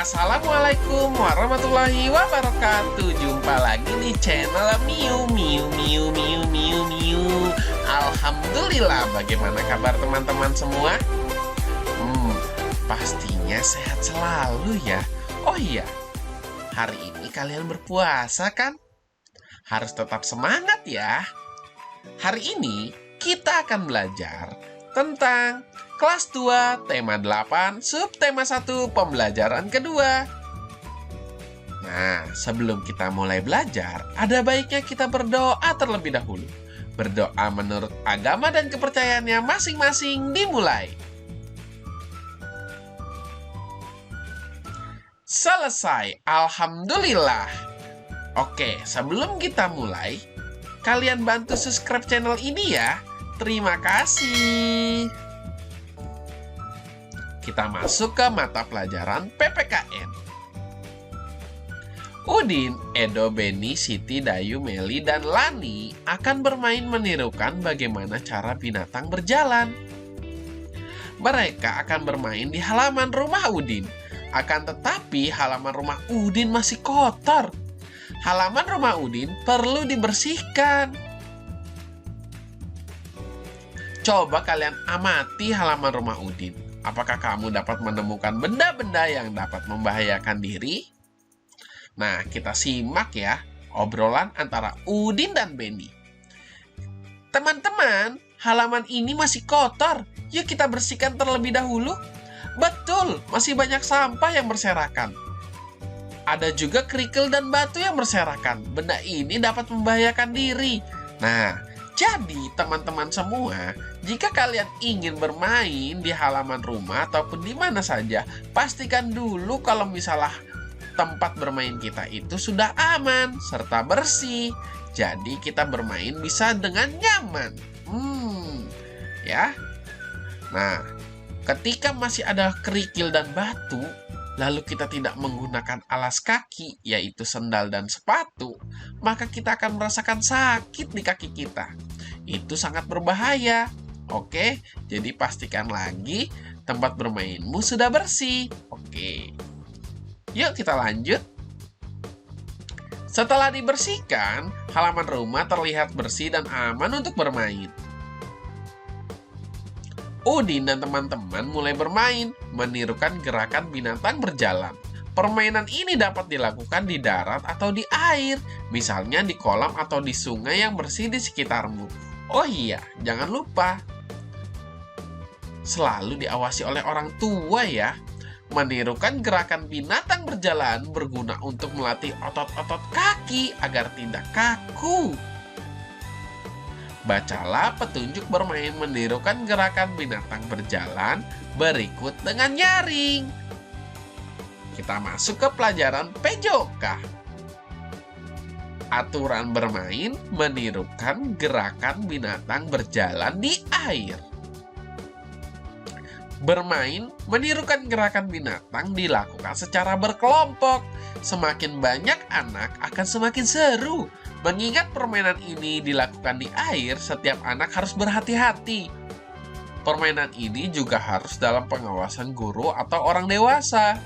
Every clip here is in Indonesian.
Assalamualaikum warahmatullahi wabarakatuh. Jumpa lagi di channel Miu Miu Miu Miu Miu Miu. Alhamdulillah, bagaimana kabar teman-teman semua? Pastinya sehat selalu ya. Oh iya, hari ini kalian berpuasa kan? Harus tetap semangat ya. Hari ini kita akan belajar tentang kelas 2, tema 8, subtema 1, pembelajaran kedua. Nah, sebelum kita mulai belajar, ada baiknya kita berdoa terlebih dahulu. Berdoa menurut agama dan kepercayaannya masing-masing dimulai. Selesai, alhamdulillah. Oke, sebelum kita mulai, kalian bantu subscribe channel ini ya. Terima kasih. Kita masuk ke mata pelajaran PPKN. Udin, Edo, Beni, Siti, Dayu, Meli, dan Lani akan bermain menirukan bagaimana cara binatang berjalan. Mereka akan bermain di halaman rumah Udin. Akan tetapi halaman rumah Udin masih kotor. Halaman rumah Udin perlu dibersihkan. Coba kalian amati halaman rumah Udin. Apakah kamu dapat menemukan benda-benda yang dapat membahayakan diri? Nah, kita simak ya obrolan antara Udin dan Beni. Teman-teman, halaman ini masih kotor. Yuk kita bersihkan terlebih dahulu. Betul, masih banyak sampah yang berserakan. Ada juga kerikil dan batu yang berserakan. Benda ini dapat membahayakan diri. Nah, jadi teman-teman semua, jika kalian ingin bermain di halaman rumah ataupun di mana saja, pastikan dulu kalau misalnya tempat bermain kita itu sudah aman serta bersih. Jadi kita bermain bisa dengan nyaman. Ya. Nah, ketika masih ada kerikil dan batu, lalu kita tidak menggunakan alas kaki, yaitu sendal dan sepatu, maka kita akan merasakan sakit di kaki kita. Itu sangat berbahaya. Oke, jadi pastikan lagi tempat bermainmu sudah bersih. Oke, yuk kita lanjut. Setelah dibersihkan, halaman rumah terlihat bersih dan aman untuk bermain. Udin dan teman-teman mulai bermain, menirukan gerakan binatang berjalan. Permainan ini dapat dilakukan di darat atau di air, misalnya di kolam atau di sungai yang bersih di sekitarmu. Oh iya, jangan lupa selalu diawasi oleh orang tua ya. Menirukan gerakan binatang berjalan berguna untuk melatih otot-otot kaki agar tidak kaku. Bacalah petunjuk bermain menirukan gerakan binatang berjalan berikut dengan nyaring. Kita masuk ke pelajaran PJOK. Aturan bermain menirukan gerakan binatang berjalan di air. Bermain menirukan gerakan binatang dilakukan secara berkelompok. Semakin banyak anak akan semakin seru. Mengingat permainan ini dilakukan di air, setiap anak harus berhati-hati. Permainan ini juga harus dalam pengawasan guru atau orang dewasa.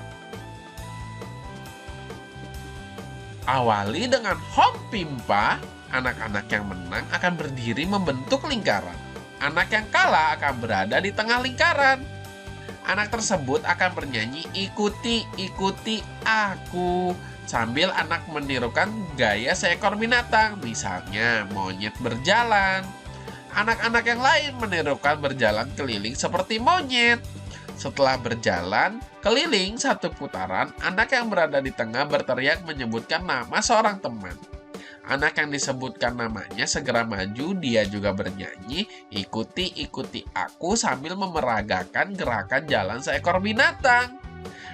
Awali dengan hom pimpa, anak-anak yang menang akan berdiri membentuk lingkaran. Anak yang kalah akan berada di tengah lingkaran. Anak tersebut akan bernyanyi ikuti, ikuti aku, sambil anak menirukan gaya seekor binatang, misalnya monyet berjalan. Anak-anak yang lain menirukan berjalan keliling seperti monyet. Setelah berjalan keliling satu putaran, anak yang berada di tengah berteriak menyebutkan nama seorang teman. Anak yang disebutkan namanya segera maju, dia juga bernyanyi, ikuti, ikuti aku sambil memeragakan gerakan jalan seekor binatang.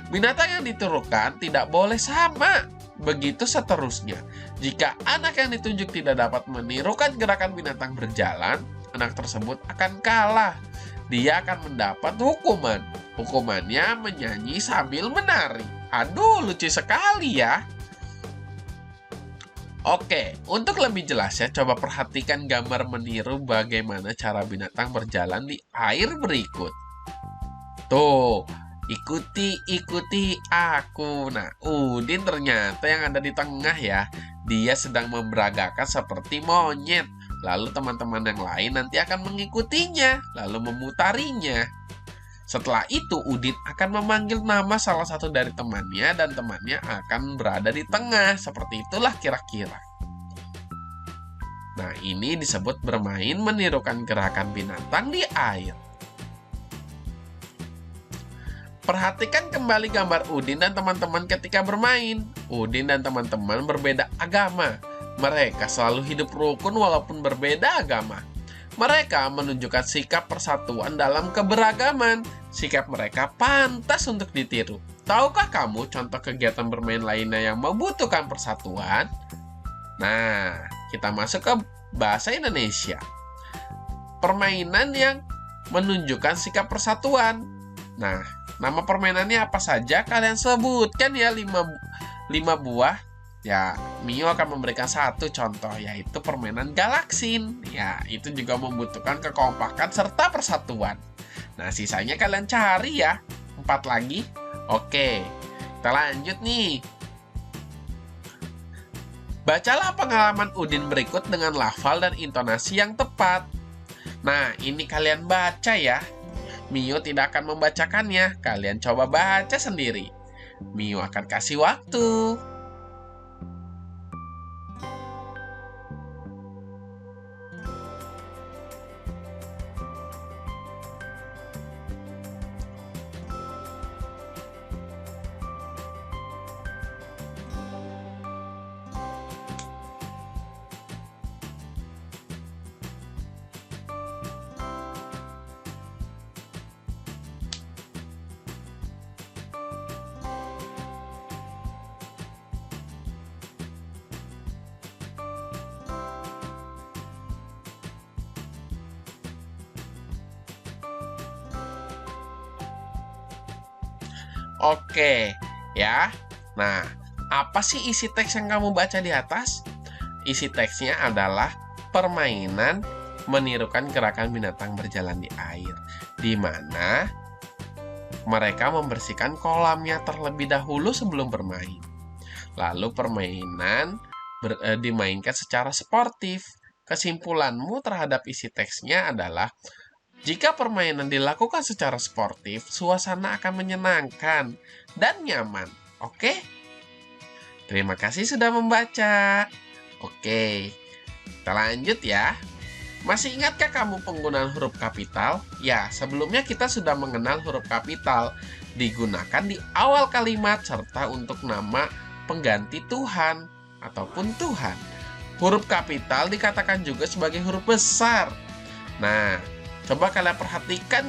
Binatang yang ditirukan tidak boleh sama. Begitu seterusnya. Jika anak yang ditunjuk tidak dapat menirukan gerakan binatang berjalan, anak tersebut akan kalah. Dia akan mendapat hukuman. Hukumannya menyanyi sambil menari. Aduh, lucu sekali ya. Oke, untuk lebih jelasnya coba perhatikan gambar meniru bagaimana cara binatang berjalan di air berikut. Tuh, Ikuti aku. Nah, Udin ternyata yang ada di tengah ya. Dia sedang memberagakan seperti monyet. Lalu teman-teman yang lain nanti akan mengikutinya, lalu memutarinya. Setelah itu, Udin akan memanggil nama salah satu dari temannya dan temannya akan berada di tengah. Seperti itulah kira-kira. Nah, ini disebut bermain menirukan gerakan binatang di air. Perhatikan kembali gambar Udin dan teman-teman ketika bermain. Udin dan teman-teman berbeda agama. Mereka selalu hidup rukun walaupun berbeda agama. Mereka menunjukkan sikap persatuan dalam keberagaman. Sikap mereka pantas untuk ditiru. Tahukah kamu contoh kegiatan bermain lainnya yang membutuhkan persatuan? Nah, kita masuk ke bahasa Indonesia. Permainan yang menunjukkan sikap persatuan. Nah, nama permainannya apa saja? Kalian sebutkan ya 5 buah. Ya, Mio akan memberikan satu contoh, yaitu permainan galaksin. Ya, itu juga membutuhkan kekompakan serta persatuan. Nah, sisanya kalian cari ya. 4 lagi. Oke, kita lanjut nih. Bacalah pengalaman Udin berikut dengan lafal dan intonasi yang tepat. Nah, ini kalian baca ya. Mio tidak akan membacakannya. Kalian coba baca sendiri. Mio akan kasih waktu. Oke, ya. Nah, apa sih isi teks yang kamu baca di atas? Isi teksnya adalah permainan menirukan gerakan binatang berjalan di air, di mana mereka membersihkan kolamnya terlebih dahulu sebelum bermain. Lalu permainan dimainkan secara sportif. Kesimpulanmu terhadap isi teksnya adalah jika permainan dilakukan secara sportif, suasana akan menyenangkan dan nyaman. Oke? Terima kasih sudah membaca. Oke, kita lanjut ya. Masih ingatkah kamu penggunaan huruf kapital? Ya, sebelumnya kita sudah mengenal huruf kapital. Digunakan di awal kalimat serta untuk nama pengganti Tuhan ataupun Tuhan. Huruf kapital dikatakan juga sebagai huruf besar. Nah, coba kalian perhatikan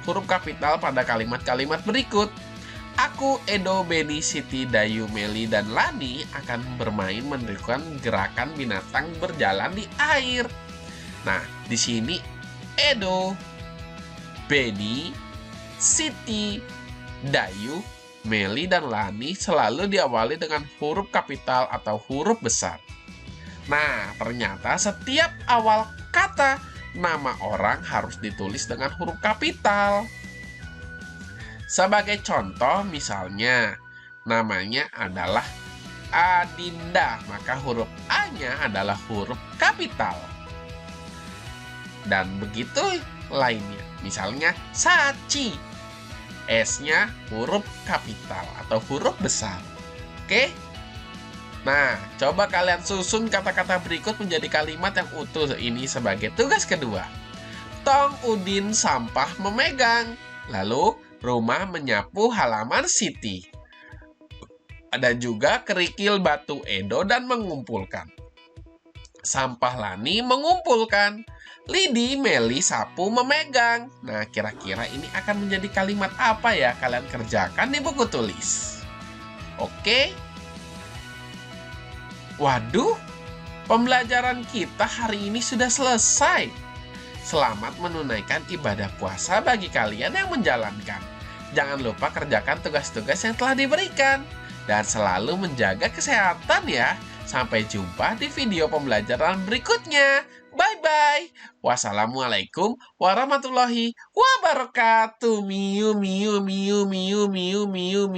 huruf kapital pada kalimat-kalimat berikut. Aku, Edo, Beni, Siti, Dayu, Meli, dan Lani akan bermain menirukan gerakan binatang berjalan di air. Nah, di sini Edo, Beni, Siti, Dayu, Meli, dan Lani selalu diawali dengan huruf kapital atau huruf besar. Nah, ternyata setiap awal kata nama orang harus ditulis dengan huruf kapital. Sebagai contoh, misalnya namanya adalah Adinda, maka huruf A-nya adalah huruf kapital. Dan begitu lainnya. Misalnya Saci, S-nya huruf kapital atau huruf besar. Oke? Nah, coba kalian susun kata-kata berikut menjadi kalimat yang utuh ini sebagai tugas kedua. Tong Udin sampah memegang. Lalu, rumah menyapu halaman Siti. Ada juga kerikil batu Edo dan mengumpulkan. Sampah Lani mengumpulkan. Lidi, Meli, sapu memegang. Nah, kira-kira ini akan menjadi kalimat apa ya? Kalian kerjakan di buku tulis. Oke? Waduh, pembelajaran kita hari ini sudah selesai. Selamat menunaikan ibadah puasa bagi kalian yang menjalankan. Jangan lupa kerjakan tugas-tugas yang telah diberikan. Dan selalu menjaga kesehatan ya. Sampai jumpa di video pembelajaran berikutnya. Bye-bye. Wassalamualaikum warahmatullahi wabarakatuh. Miu, miu, miu, miu, miu, miu, miu.